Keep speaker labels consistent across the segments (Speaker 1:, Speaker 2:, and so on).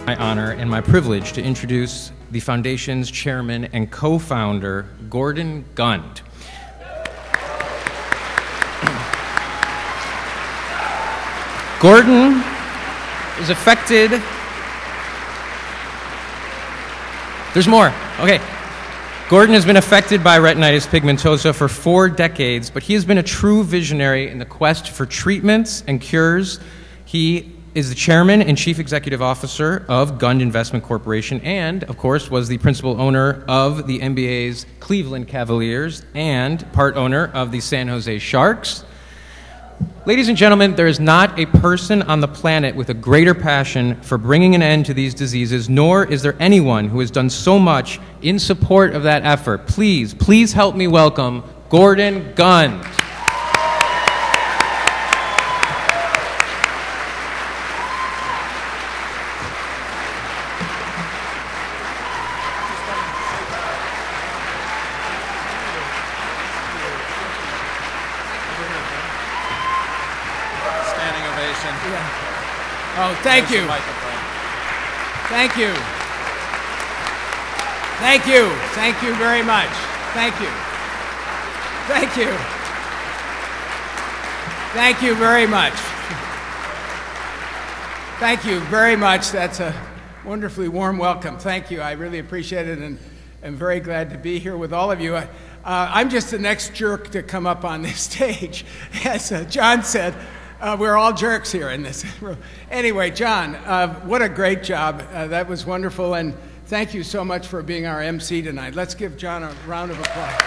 Speaker 1: My honor and my privilege to introduce the Foundation's chairman and co-founder, Gordon Gund. Gordon is affected. There's more. Okay. Gordon has been affected by retinitis pigmentosa for 4 decades, but he has been a true visionary in the quest for treatments and cures. He is the chairman and chief executive officer of Gund Investment Corporation and, of course, was the principal owner of the NBA's Cleveland Cavaliers and part owner of the San Jose Sharks. Ladies and gentlemen, there is not a person on the planet with a greater passion for bringing an end to these diseases, nor is there anyone who has done so much in support of that effort. Please, please help me welcome Gordon Gund.
Speaker 2: Oh, thank you. Thank you. Thank you. Thank you very much. Thank you. Thank you. Thank you very much. Thank you very much. That's a wonderfully warm welcome. Thank you. I really appreciate it, and I'm very glad to be here with all of you. I'm just the next jerk to come up on this stage. As John said, we're all jerks here in this room. Anyway, John, what a great job. That was wonderful, and thank you so much for being our MC tonight. Let's give John a round of applause.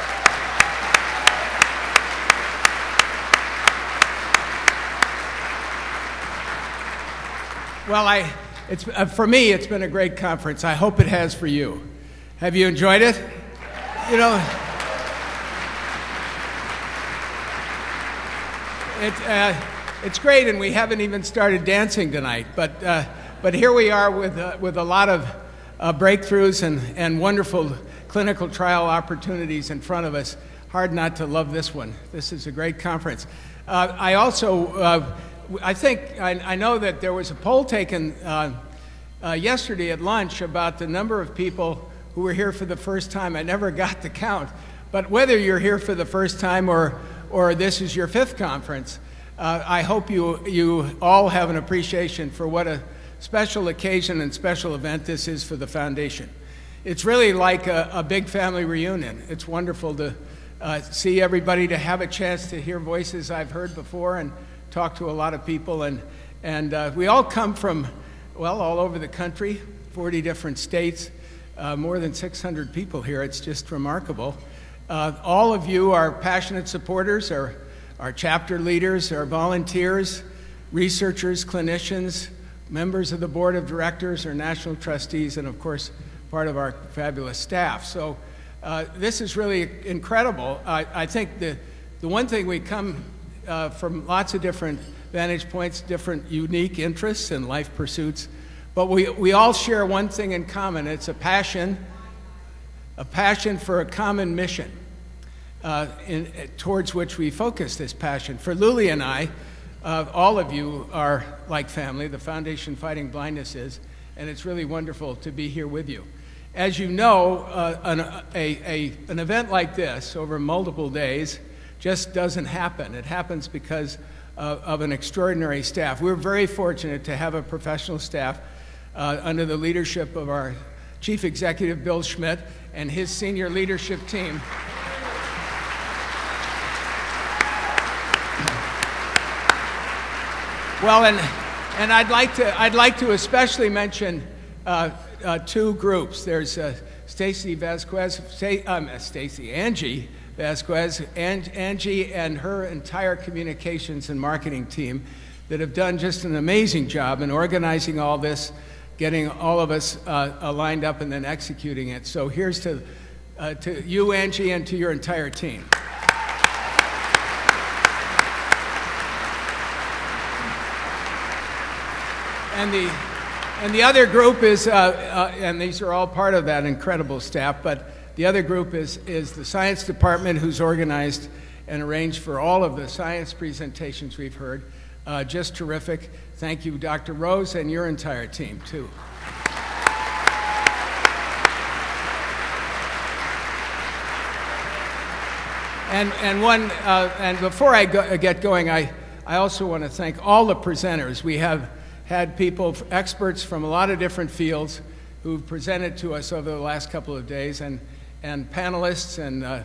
Speaker 2: Well, for me, it's been a great conference. I hope it has for you. Have you enjoyed it? You know, it's great, and we haven't even started dancing tonight. But here we are with a lot of breakthroughs and wonderful clinical trial opportunities in front of us. Hard not to love this one. This is a great conference. I also, I know that there was a poll taken yesterday at lunch about the number of people who were here for the first time. I never got the count, but whether you're here for the first time or this is your 5th conference, I hope you all have an appreciation for what a special occasion and special event this is for the Foundation. It's really like a big family reunion. It's wonderful to see everybody, to have a chance to hear voices I've heard before and talk to a lot of people. And we all come from, well, all over the country, 40 different states, more than 600 people here. It's just remarkable. All of you are passionate supporters, our chapter leaders, our volunteers, researchers, clinicians, members of the board of directors, our national trustees, and of course, part of our fabulous staff. So this is really incredible. I think the one thing we come from lots of different vantage points, different unique interests and life pursuits, but we all share one thing in common. It's a passion for a common mission. Towards which we focus this passion. For Luli and I, all of you are like family. The Foundation Fighting Blindness is, and it's really wonderful to be here with you. As you know, an event like this over multiple days just doesn't happen. It happens because of an extraordinary staff. We're very fortunate to have a professional staff under the leadership of our Chief Executive, Bill Schmidt, and his senior leadership team. Well, and I'd like to especially mention 2 groups. There's Angie Vasquez, Angie and her entire communications and marketing team that have done just an amazing job in organizing all this, getting all of us lined up and then executing it. So here's to you, Angie, and to your entire team. And the other group is, and these are all part of that incredible staff, but the other group is the science department, who's organized and arranged for all of the science presentations we've heard. Just terrific. Thank you, Dr. Rose, and your entire team, too. And before I get going, I also want to thank all the presenters. We have had people, experts from a lot of different fields, who've presented to us over the last couple of days, and panelists and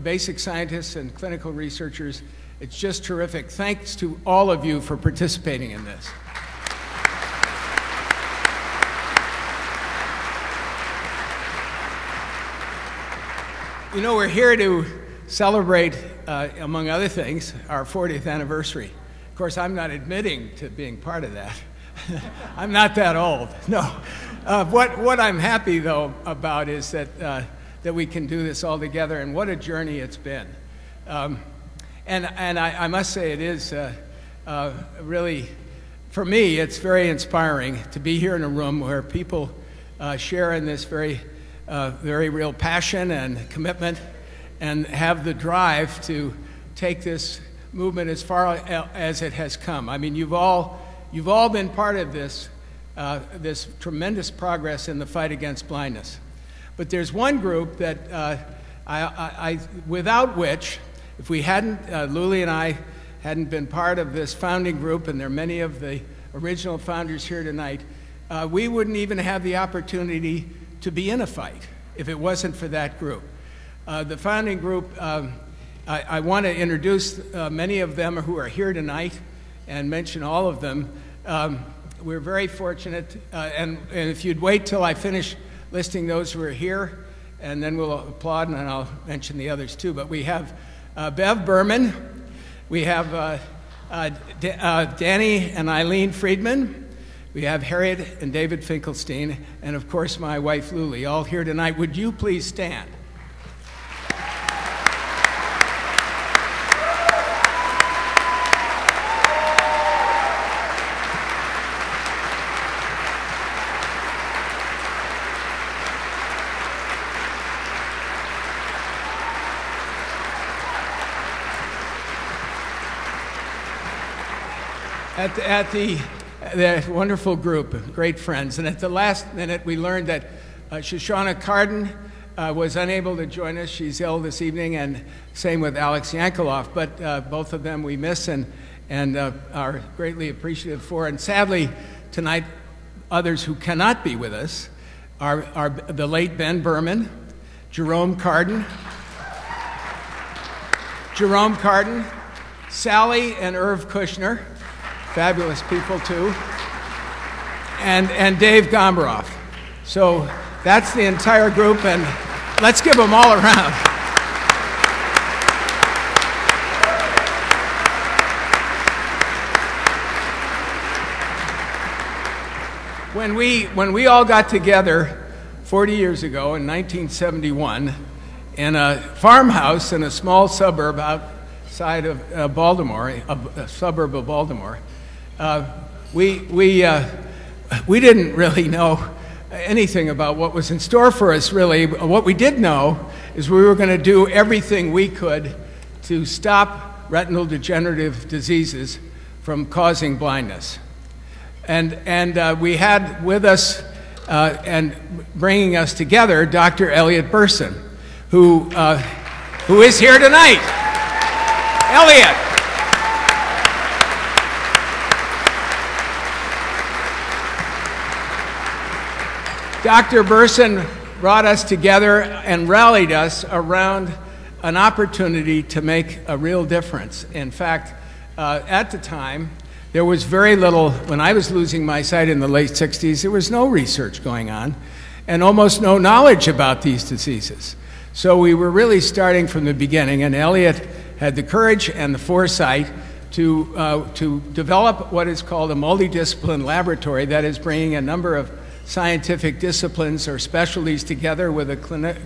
Speaker 2: basic scientists and clinical researchers. It's just terrific. Thanks to all of you for participating in this. You know, we're here to celebrate, among other things, our 40th anniversary. Of course, I'm not admitting to being part of that. I'm not that old, no. What I'm happy, though, about is that we can do this all together, and what a journey it's been. And I must say it is really, for me, it's very inspiring to be here in a room where people share in this very real passion and commitment and have the drive to take this movement as far as it has come. I mean, you've all been part of this, this tremendous progress in the fight against blindness. But there's one group that without which, if we hadn't, Luli and I hadn't been part of this founding group, and there are many of the original founders here tonight, we wouldn't even have the opportunity to be in a fight if it wasn't for that group. The founding group, I want to introduce many of them who are here tonight and mention all of them. We're very fortunate, and if you'd wait till I finish listing those who are here, and then we'll applaud, and then I'll mention the others too. But we have Bev Berman, we have Danny and Eileen Friedman, we have Harriet and David Finkelstein, and of course my wife Luli, all here tonight. Would you please stand? At the wonderful group, great friends. And at the last minute, we learned that Shoshana Cardin was unable to join us. She's ill this evening, and same with Alex Yankeloff. But both of them we miss and are greatly appreciative for. And sadly, tonight, others who cannot be with us are the late Ben Berman, Jerome Cardin, Sally and Irv Kushner, fabulous people too, and Dave Gomberoff. So that's the entire group, and let's give them all a round. When we all got together 40 years ago in 1971 in a farmhouse in a small suburb outside of Baltimore, a suburb of Baltimore, we didn't really know anything about what was in store for us, really. What we did know is we were going to do everything we could to stop retinal degenerative diseases from causing blindness. And we had with us and bringing us together Dr. Elliot Burson, who is here tonight. Elliot. Dr. Burson brought us together and rallied us around an opportunity to make a real difference. In fact, at the time, there was very little. When I was losing my sight in the late 60s, there was no research going on and almost no knowledge about these diseases. So we were really starting from the beginning, and Elliot had the courage and the foresight to develop what is called a multidiscipline laboratory, that is bringing a number of scientific disciplines or specialties together with the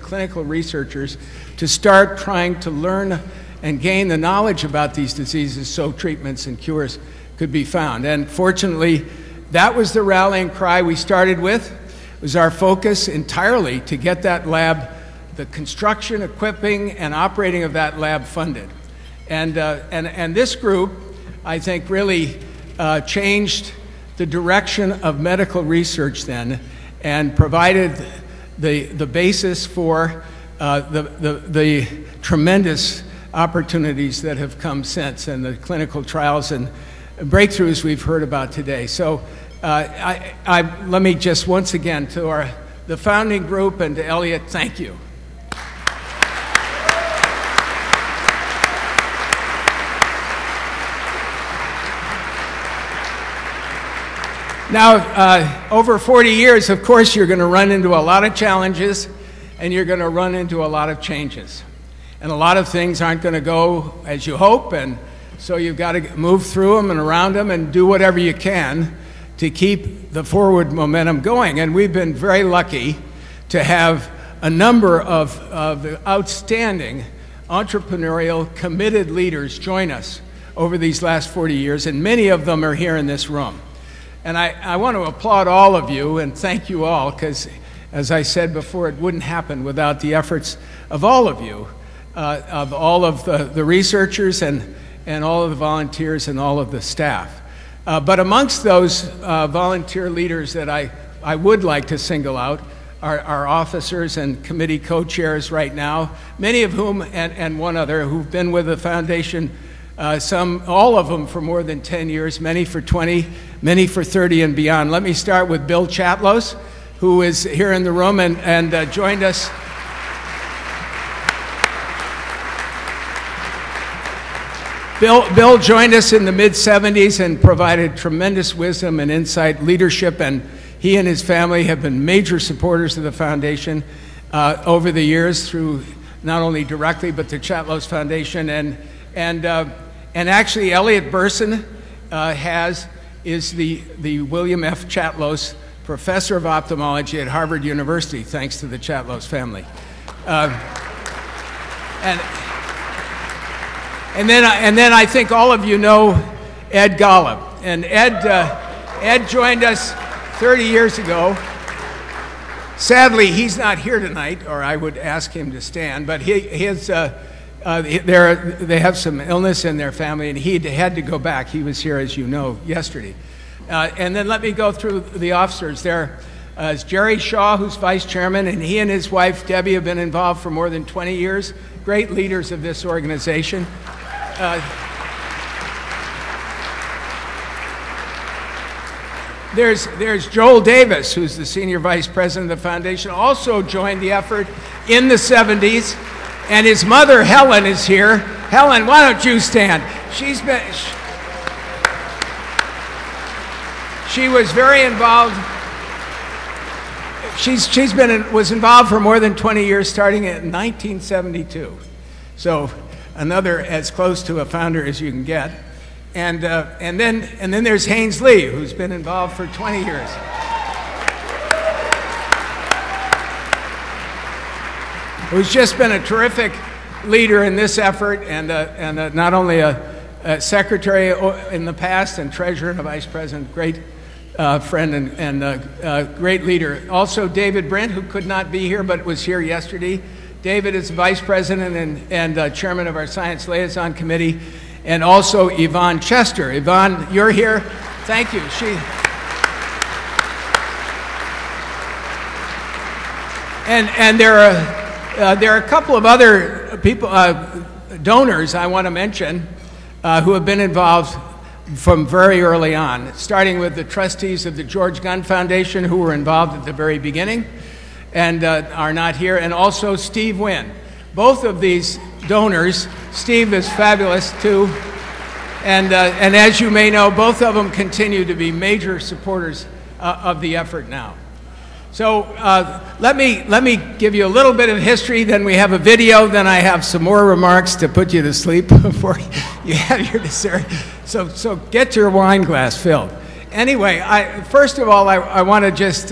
Speaker 2: clinical researchers to start trying to learn and gain the knowledge about these diseases so treatments and cures could be found. And fortunately, that was the rallying cry we started with. It was our focus entirely to get that lab, the construction, equipping, and operating of that lab funded. And this group, I think, really changed the direction of medical research then, and provided the basis for the tremendous opportunities that have come since and the clinical trials and breakthroughs we've heard about today. So let me just once again, to the founding group and to Elliot, thank you. Now, over 40 years, of course, you're going to run into a lot of challenges and you're going to run into a lot of changes. And a lot of things aren't going to go as you hope, and so you've got to move through them and around them and do whatever you can to keep the forward momentum going. And we've been very lucky to have a number of outstanding entrepreneurial, committed leaders join us over these last 40 years, and many of them are here in this room. And I want to applaud all of you and thank you all, because, as I said before, it wouldn't happen without the efforts of all of you, of all of the researchers and all of the volunteers and all of the staff. But amongst those volunteer leaders that I would like to single out are our officers and committee co-chairs right now, many of whom, and one other, who've been with the foundation, all of them for more than 10 years, many for 20, many for 30 and beyond. Let me start with Bill Chatlos, who is here in the room and joined us. Bill joined us in the mid-70s and provided tremendous wisdom and insight, leadership, and he and his family have been major supporters of the foundation over the years, through not only directly but the Chatlos Foundation. And actually, Elliot Burson is the William F. Chatlos Professor of Ophthalmology at Harvard University, thanks to the Chatlos family. And then I think all of you know Ed Golub. And Ed joined us 30 years ago. Sadly, he's not here tonight, or I would ask him to stand, but they have some illness in their family, and he had to go back. He was here, as you know, yesterday. And then let me go through the officers. There is Jerry Shaw, who's vice chairman, and he and his wife, Debbie, have been involved for more than 20 years. Great leaders of this organization. There's Joel Davis, who's the senior vice president of the foundation, also joined the effort in the 70s. And his mother, Helen, is here. Helen, why don't you stand? She was very involved. Was involved for more than 20 years, starting in 1972. So another as close to a founder as you can get. And then there's Haynes Lee, who's been involved for 20 years. Who's just been a terrific leader in this effort, and not only a secretary in the past and treasurer and a vice president, great friend and great leader. Also David Brent, who could not be here but was here yesterday. David is vice president and chairman of our Science Liaison Committee, and also Yvonne Chester. Yvonne, you're here. Thank you. And there are a couple of other people, donors I want to mention, who have been involved from very early on, starting with the trustees of the George Gunn Foundation, who were involved at the very beginning and are not here, and also Steve Wynn. Both of these donors, Steve is fabulous too, and as you may know, both of them continue to be major supporters of the effort now. So let me give you a little bit of history, then we have a video, then I have some more remarks to put you to sleep before you have your dessert. So get your wine glass filled. Anyway, first of all, I want to just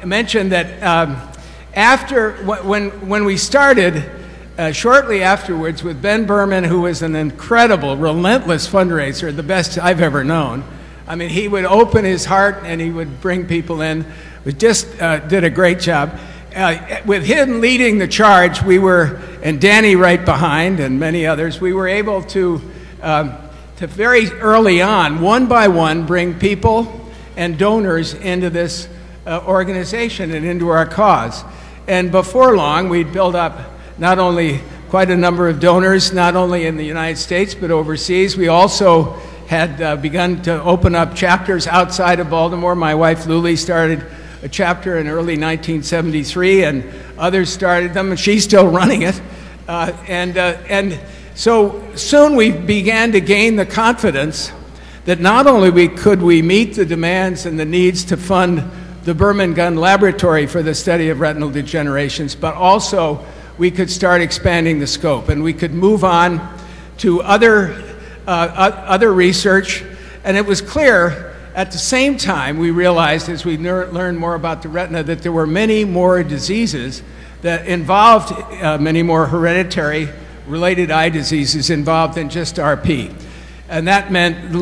Speaker 2: mention that when we started, shortly afterwards, with Ben Berman, who was an incredible, relentless fundraiser, the best I've ever known. I mean, he would open his heart and he would bring people in. We just did a great job. With him leading the charge, and Danny right behind, and many others, we were able to very early on, one by one, bring people and donors into this organization and into our cause. And before long, we'd built up not only quite a number of donors, not only in the United States, but overseas. We also had begun to open up chapters outside of Baltimore. My wife, Luli, started a chapter in early 1973, and others started them, and she's still running it. And so soon we began to gain the confidence that not only could we meet the demands and the needs to fund the Berman Gunn Laboratory for the study of retinal degenerations, but also we could start expanding the scope, and we could move on to other research. And it was clear at the same time we realized, as we learned more about the retina, that there were many more diseases that involved many more hereditary related eye diseases involved than just RP. And that meant the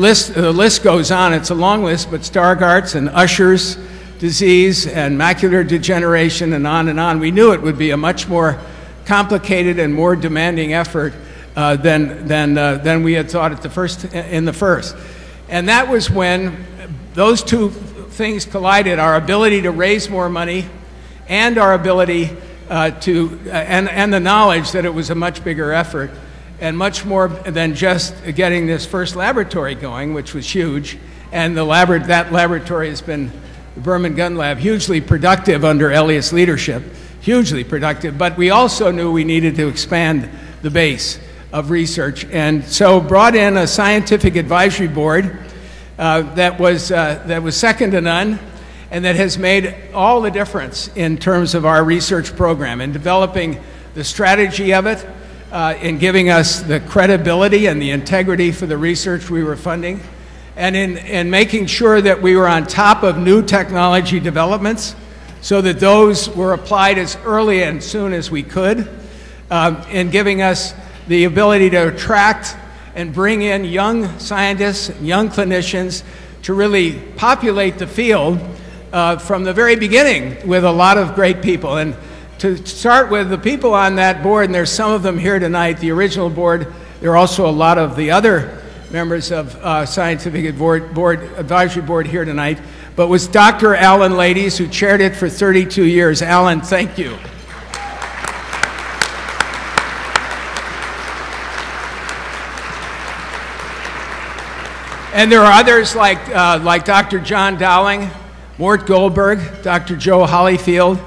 Speaker 2: list goes on. It's a long list, but Stargardt's and Usher's disease and macular degeneration and on and on. We knew it would be a much more complicated and more demanding effort than we had thought at the first. And that was when those two things collided: our ability to raise more money and our ability and the knowledge that it was a much bigger effort and much more than just getting this first laboratory going, which was huge. And that laboratory has been, the Berman Gunn Lab, hugely productive under Elliott's leadership, hugely productive. But we also knew we needed to expand the base of research, and so brought in a scientific advisory board that was second to none, and that has made all the difference in terms of our research program, in developing the strategy of it, in giving us the credibility and the integrity for the research we were funding, and in making sure that we were on top of new technology developments so that those were applied as early and soon as we could, in giving us the ability to attract and bring in young scientists, young clinicians to really populate the field from the very beginning with a lot of great people. And to start with the people on that board, and there's some of them here tonight, the original board, there are also a lot of the other members of scientific advisory board here tonight, but was Dr. Alan Ladies, who chaired it for 32 years. Alan, thank you. And there are others like Dr. John Dowling, Mort Goldberg, Dr. Joe Hollyfield,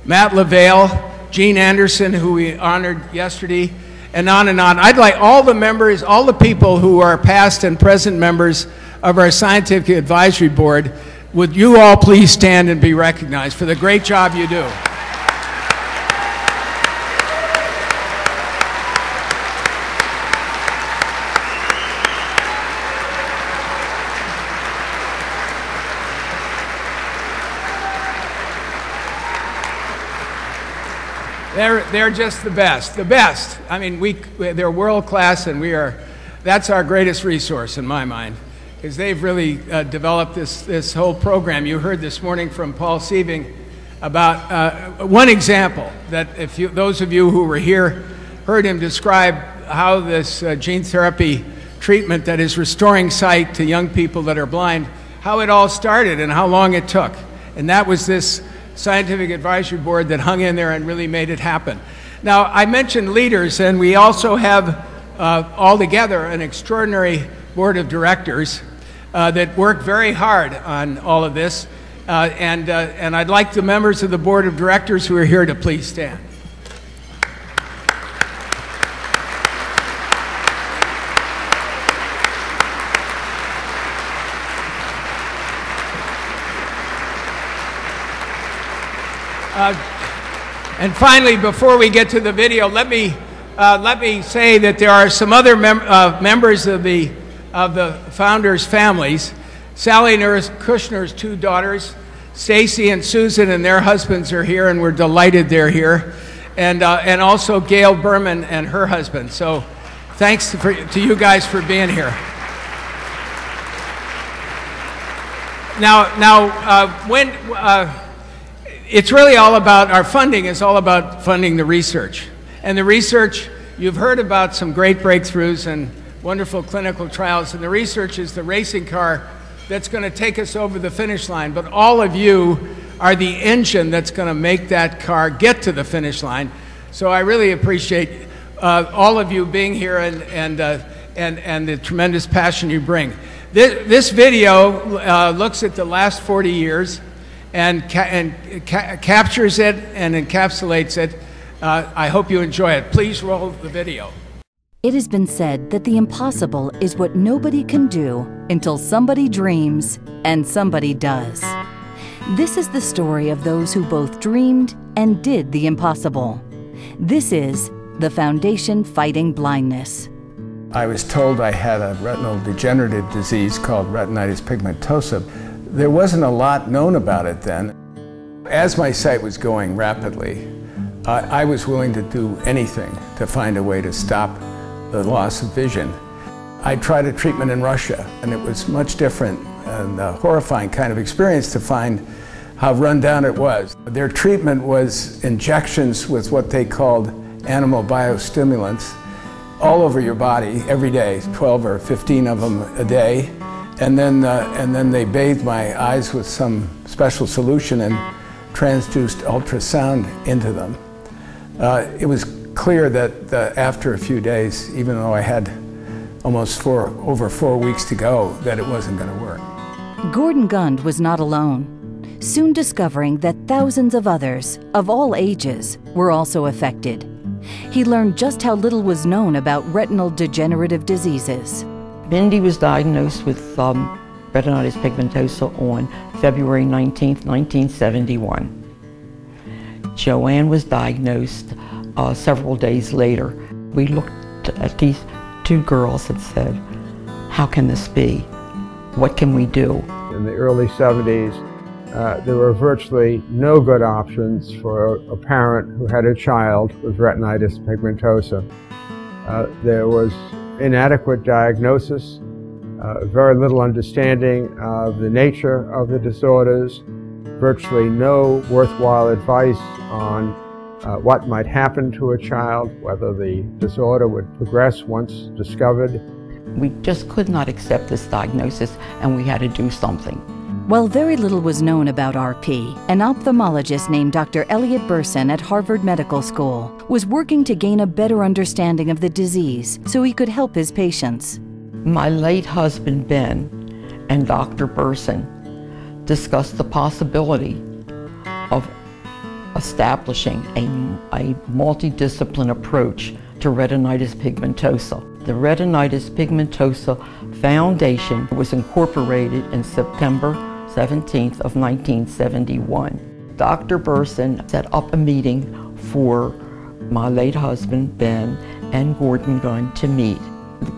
Speaker 2: Matt LaVale, Gene Anderson, who we honored yesterday, and on and on. I'd like all the members, all the people who are past and present members of our scientific advisory board, would you all please stand and be recognized for the great job you do. They're just the best. The best. I mean, they're world class, and that's our greatest resource in my mind, because they've really developed this whole program. You heard this morning from Paul Sieving about one example that those of you who were here heard him describe how this gene therapy treatment that is restoring sight to young people that are blind, how it all started and how long it took. And that was this scientific advisory board that hung in there and really made it happen. Now, I mentioned leaders, and we also have altogether an extraordinary board of directors that work very hard on all of this. And I'd like the members of the board of directors who are here to please stand. And finally, before we get to the video, let me say that there are some other members of the founders' families. Sally Nurse Kushner's two daughters, Stacy and Susan, and their husbands are here, and we're delighted they're here. And also Gail Berman and her husband. So thanks to you guys for being here. It's really all about, our funding is all about funding the research. And the research, you've heard about some great breakthroughs and wonderful clinical trials, and the research is the racing car that's going to take us over the finish line. But all of you are the engine that's going to make that car get to the finish line. So I really appreciate all of you being here and the tremendous passion you bring. This video looks at the last 40 years and captures it and encapsulates it. I hope you enjoy it. Please roll the video.
Speaker 3: It has been said that the impossible is what nobody can do until somebody dreams and somebody does. This is the story of those who both dreamed and did the impossible. This is the Foundation Fighting Blindness.
Speaker 4: I was told I had a retinal degenerative disease called retinitis pigmentosa. There wasn't a lot known about it then. As my sight was going rapidly, I was willing to do anything to find a way to stop the loss of vision. I tried a treatment in Russia, and it was much different and a horrifying kind of experience to find how run down it was. Their treatment was injections with what they called animal biostimulants all over your body every day, 12 or 15 of them a day. And then they bathed my eyes with some special solution and transduced ultrasound into them. It was clear that after a few days, even though I had almost over 4 weeks to go, that it wasn't going to work.
Speaker 3: Gordon Gund was not alone, soon discovering that thousands of others, of all ages, were also affected. He learned just how little was known about retinal degenerative diseases.
Speaker 5: Mindy was diagnosed with retinitis pigmentosa on February 19, 1971. Joanne was diagnosed several days later. We looked at these two girls and said, how can this be? What can we do?
Speaker 6: In the early 70s, there were virtually no good options for a parent who had a child with retinitis pigmentosa. There was inadequate diagnosis, very little understanding of the nature of the disorders, virtually no worthwhile advice on what might happen to a child, whether the disorder would progress once discovered.
Speaker 5: We just could not accept this diagnosis, and we had to do something.
Speaker 3: While very little was known about RP, an ophthalmologist named Dr. Elliot Burson at Harvard Medical School was working to gain a better understanding of the disease so he could help his patients.
Speaker 5: My late husband, Ben, and Dr. Burson discussed the possibility of establishing a multidiscipline approach to retinitis pigmentosa. The Retinitis Pigmentosa Foundation was incorporated in September 17th of 1971. Dr. Burson set up a meeting for my late husband, Ben, and Gordon Gund to meet.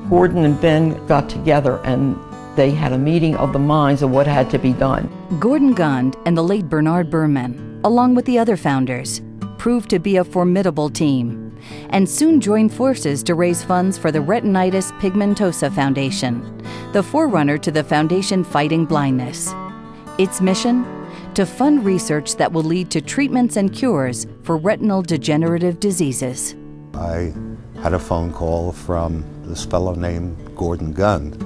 Speaker 5: Gordon and Ben got together and they had a meeting of the minds of what had to be done.
Speaker 3: Gordon Gund and the late Bernard Berman, along with the other founders, proved to be a formidable team and soon joined forces to raise funds for the Retinitis Pigmentosa Foundation, the forerunner to the Foundation Fighting Blindness. Its mission? To fund research that will lead to treatments and cures for retinal degenerative diseases.
Speaker 7: I had a phone call from this fellow named Gordon Gund,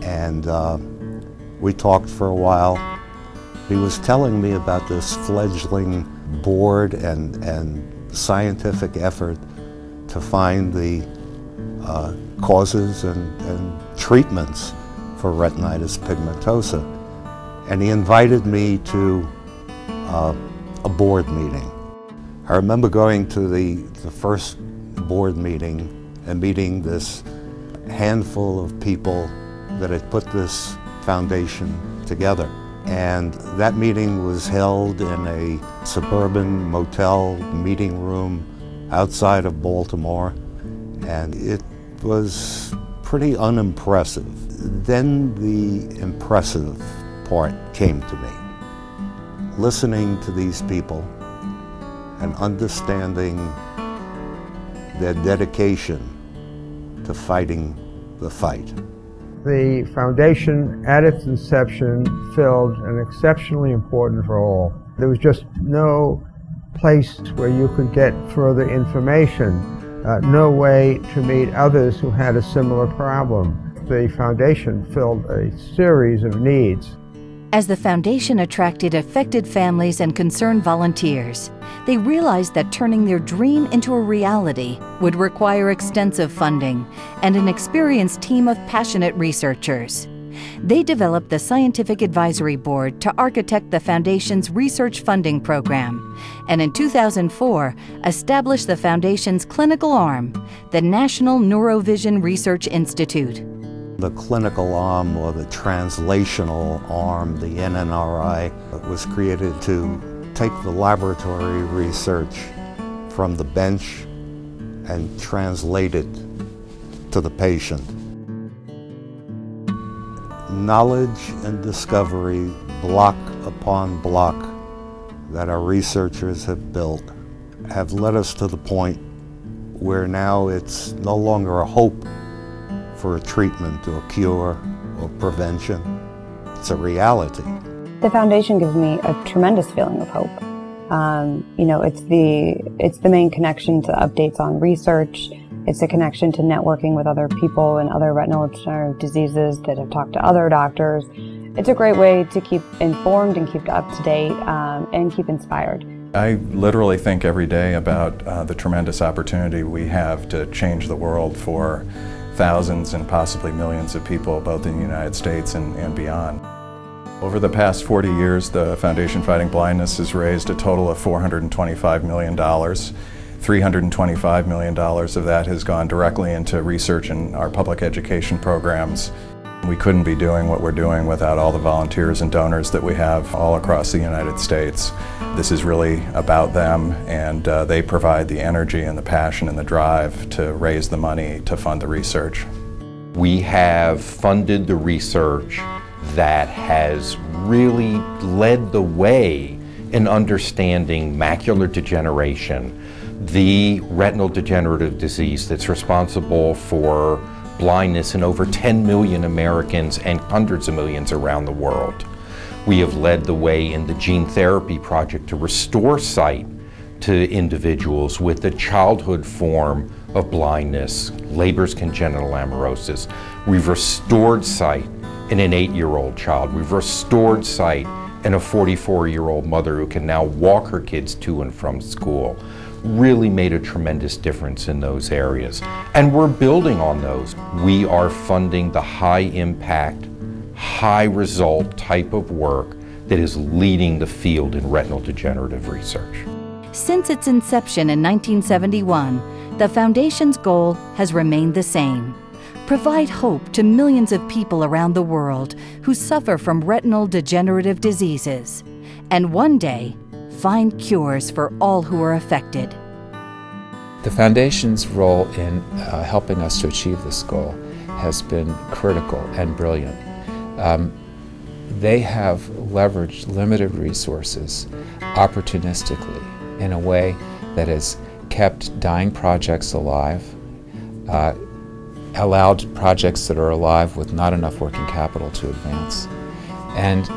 Speaker 7: and we talked for a while. He was telling me about this fledgling board and scientific effort to find the causes and treatments for retinitis pigmentosa. And he invited me to a board meeting. I remember going to the first board meeting and meeting this handful of people that had put this foundation together. And that meeting was held in a suburban motel meeting room outside of Baltimore, and it was pretty unimpressive. Then the impressive part came to me. Listening to these people and understanding their dedication to fighting the fight.
Speaker 6: The foundation, at its inception, filled an exceptionally important role. There was just no place where you could get further information, no way to meet others who had a similar problem. The foundation filled a series of needs.
Speaker 3: As the foundation attracted affected families and concerned volunteers, they realized that turning their dream into a reality would require extensive funding and an experienced team of passionate researchers. They developed the Scientific Advisory Board to architect the Foundation's research funding program, and in 2004 established the Foundation's clinical arm, the National Neurovision Research Institute.
Speaker 7: The clinical arm, or the translational arm, the NNRI, was created to take the laboratory research from the bench and translate it to the patient. Knowledge and discovery, block upon block, that our researchers have built have led us to the point where now it's no longer a hope for a treatment or cure or prevention. It's a reality.
Speaker 8: The foundation gives me a tremendous feeling of hope. You know, it's the main connection to updates on research. It's a connection to networking with other people and other retinal degenerative diseases that have talked to other doctors. It's a great way to keep informed and keep up to date and keep inspired.
Speaker 9: I literally think every day about the tremendous opportunity we have to change the world for thousands and possibly millions of people, both in the United States and beyond. Over the past 40 years, the Foundation Fighting Blindness has raised a total of $425 million. $325 million of that has gone directly into research in our public education programs. We couldn't be doing what we're doing without all the volunteers and donors that we have all across the United States. This is really about them, and they provide the energy and the passion and the drive to raise the money to fund the research.
Speaker 10: We have funded the research that has really led the way in understanding macular degeneration, the retinal degenerative disease that's responsible for blindness in over 10 million Americans and hundreds of millions around the world. We have led the way in the gene therapy project to restore sight to individuals with the childhood form of blindness, Leber's congenital amaurosis. We've restored sight in an 8-year-old child. We've restored sight in a 44-year-old mother who can now walk her kids to and from school. Really made a tremendous difference in those areas. And we're building on those. We are funding the high impact, high result type of work that is leading the field in retinal degenerative research.
Speaker 3: Since its inception in 1971, the Foundation's goal has remained the same: provide hope to millions of people around the world who suffer from retinal degenerative diseases, and one day, find cures for all who are affected.
Speaker 11: The Foundation's role in helping us to achieve this goal has been critical and brilliant. They have leveraged limited resources opportunistically in a way that has kept dying projects alive, allowed projects that are alive with not enough working capital to advance. And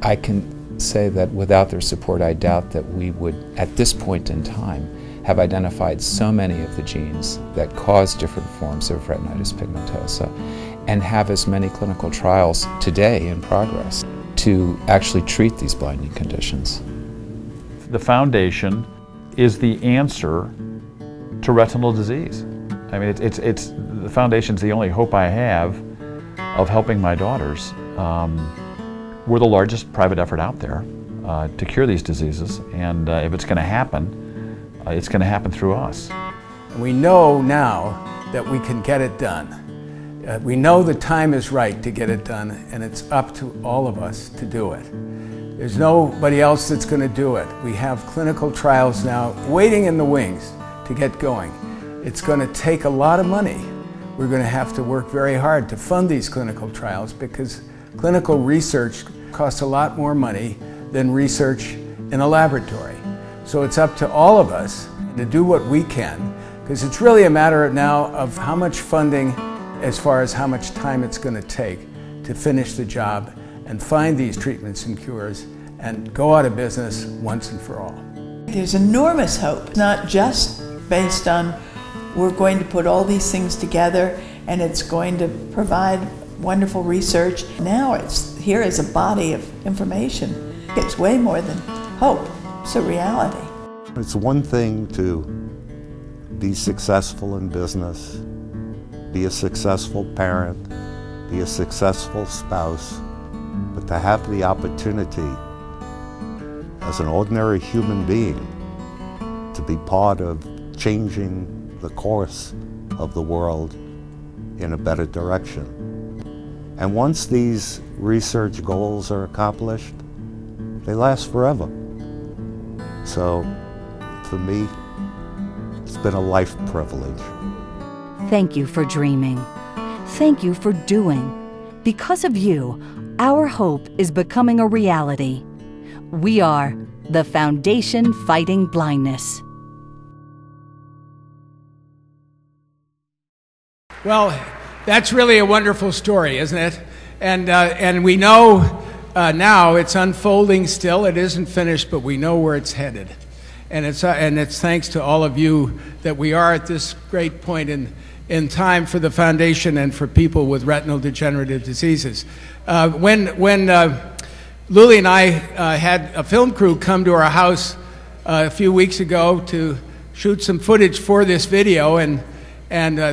Speaker 11: I can say that without their support, I doubt that we would, at this point in time, have identified so many of the genes that cause different forms of retinitis pigmentosa and have as many clinical trials today in progress to actually treat these blinding conditions.
Speaker 12: The Foundation is the answer to retinal disease. I mean, the Foundation's the only hope I have of helping my daughters. We're the largest private effort out there to cure these diseases, and if it's going to happen, it's going to happen through us.
Speaker 2: We know now that we can get it done. We know the time is right to get it done, and it's up to all of us to do it. There's nobody else that's going to do it. We have clinical trials now waiting in the wings to get going. It's going to take a lot of money. We're going to have to work very hard to fund these clinical trials because clinical research costs a lot more money than research in a laboratory. So it's up to all of us to do what we can, because it's really a matter now of how much funding as far as how much time it's going to take to finish the job and find these treatments and cures and go out of business once and for all.
Speaker 13: There's enormous hope, not just based on we're going to put all these things together and it's going to provide wonderful research. Now here is a body of information. It's way more than hope. It's a reality.
Speaker 7: It's one thing to be successful in business, be a successful parent, be a successful spouse, but to have the opportunity as an ordinary human being to be part of changing the course of the world in a better direction. And once these research goals are accomplished, they last forever. So, for me, it's been a life privilege.
Speaker 3: Thank you for dreaming. Thank you for doing. Because of you, our hope is becoming a reality. We are the Foundation Fighting Blindness.
Speaker 2: Well, that's really a wonderful story, isn't it? And we know now it's unfolding still. It isn't finished, but we know where it's headed. And it's thanks to all of you that we are at this great point in time for the foundation and for people with retinal degenerative diseases. When Luli and I had a film crew come to our house a few weeks ago to shoot some footage for this video, and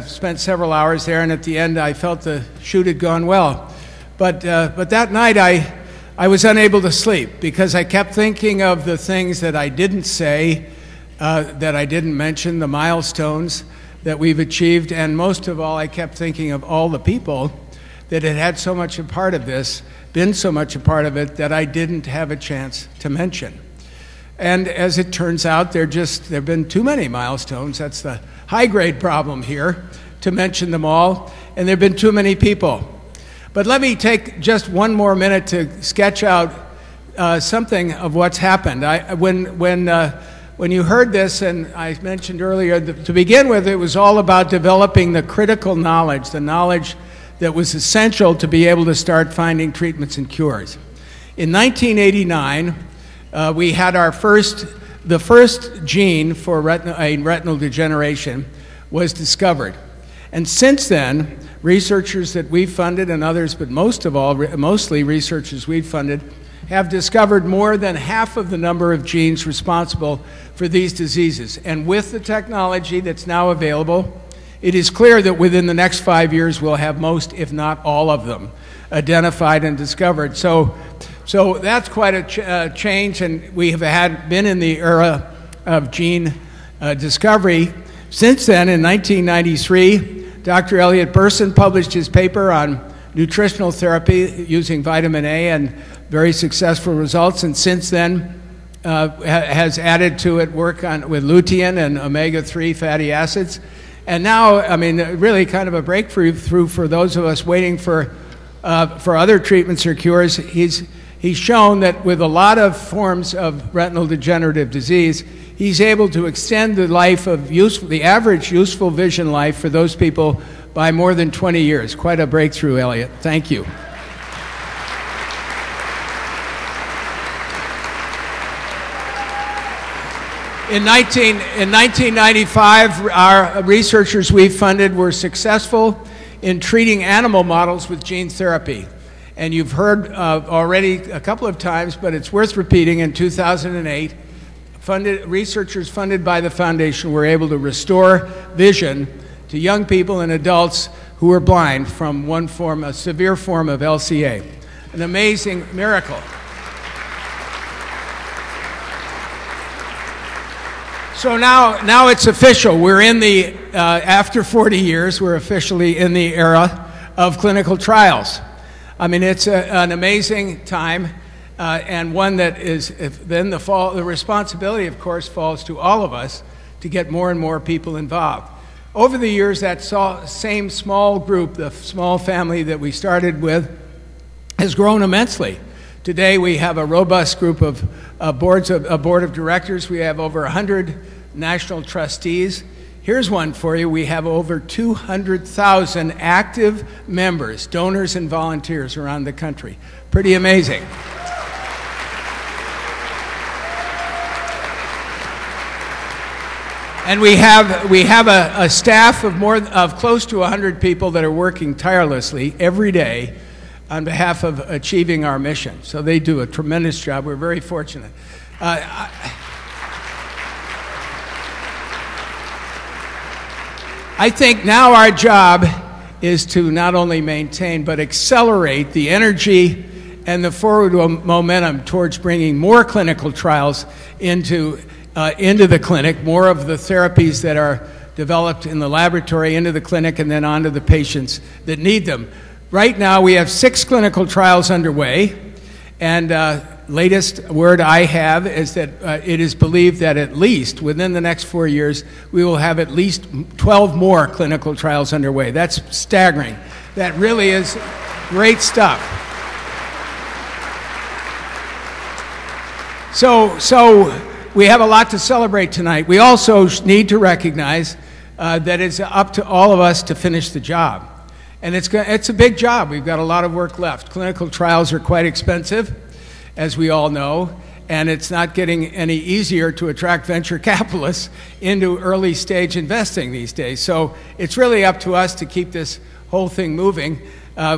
Speaker 2: spent several hours there, and at the end I felt the shoot had gone well. But that night I was unable to sleep because I kept thinking of the things that I didn't say, that I didn't mention, the milestones that we've achieved, and most of all I kept thinking of all the people that had had so much a part of this, been so much a part of it, that I didn't have a chance to mention. And as it turns out, there have been too many milestones. That's the high-grade problem here, to mention them all, and there have been too many people. But let me take just one more minute to sketch out something of what's happened. When you heard this, and I mentioned earlier, to begin with, it was all about developing the critical knowledge, the knowledge that was essential to be able to start finding treatments and cures. In 1989, we had the first gene for retinal degeneration was discovered. And since then, researchers that we've funded and others, but mostly researchers we've funded, have discovered more than half of the number of genes responsible for these diseases. And with the technology that's now available, it is clear that within the next 5 years we'll have most, if not all of them, identified and discovered. So that's quite a change, and we have been in the era of gene discovery. Since then, in 1993, Dr. Elliot Burson published his paper on nutritional therapy using vitamin A, and very successful results, and since then has added to it work with lutein and omega-3 fatty acids. And now, I mean, really kind of a breakthrough for those of us waiting for other treatments or cures. He's shown that with a lot of forms of retinal degenerative disease, he's able to extend the life of the average useful vision life for those people by more than 20 years. Quite a breakthrough, Elliot. Thank you. In 1995, our researchers we funded were successful in treating animal models with gene therapy. And you've heard already a couple of times, but it's worth repeating. In 2008, researchers funded by the foundation were able to restore vision to young people and adults who were blind from a severe form of LCA. An amazing miracle. So now it's official. We're in the, after 40 years, we're officially in the era of clinical trials. I mean, it's an amazing time, and one that is, the responsibility, of course, falls to all of us to get more and more people involved. Over the years, that same small group, the small family that we started with, has grown immensely. Today, we have a robust group of a board of directors. We have over 100 national trustees. Here's one for you. We have over 200,000 active members, donors and volunteers around the country. Pretty amazing. And we have a staff of close to 100 people that are working tirelessly every day on behalf of achieving our mission. So they do a tremendous job. We're very fortunate. I think now our job is to not only maintain but accelerate the energy and the forward momentum towards bringing more clinical trials into the clinic, more of the therapies that are developed in the laboratory into the clinic and then onto the patients that need them. Right now we have 6 clinical trials underway, and latest word I have is that it is believed that at least within the next 4 years we will have at least 12 more clinical trials underway. That's staggering. That really is great stuff. So we have a lot to celebrate tonight. We also need to recognize that it's up to all of us to finish the job. And it's a big job. We've got a lot of work left. Clinical trials are quite expensive, as we all know, and it's not getting any easier to attract venture capitalists into early stage investing these days. So it's really up to us to keep this whole thing moving.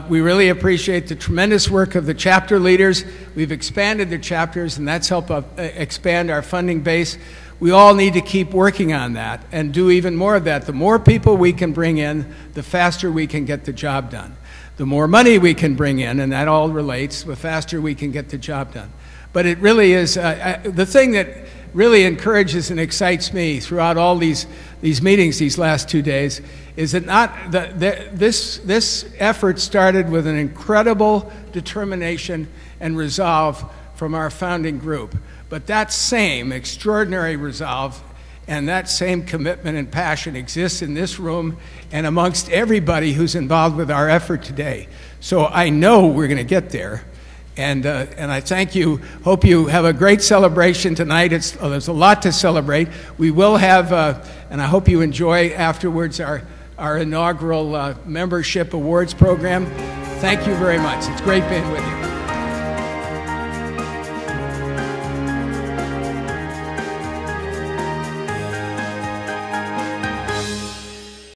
Speaker 2: We really appreciate the tremendous work of the chapter leaders. We've expanded the chapters, and that's helped expand our funding base. We all need to keep working on that and do even more of that. The more people we can bring in, the faster we can get the job done. The more money we can bring in, and that all relates, the faster we can get the job done. But it really is, the thing that really encourages and excites me throughout all these meetings these last 2 days is that this effort started with an incredible determination and resolve from our founding group. But that same extraordinary resolve and that same commitment and passion exists in this room and amongst everybody who's involved with our effort today. So I know we're going to get there. And I thank you. Hope you have a great celebration tonight. There's a lot to celebrate. We will have, and I hope you enjoy afterwards, our inaugural membership awards program. Thank you very much. It's great being with you.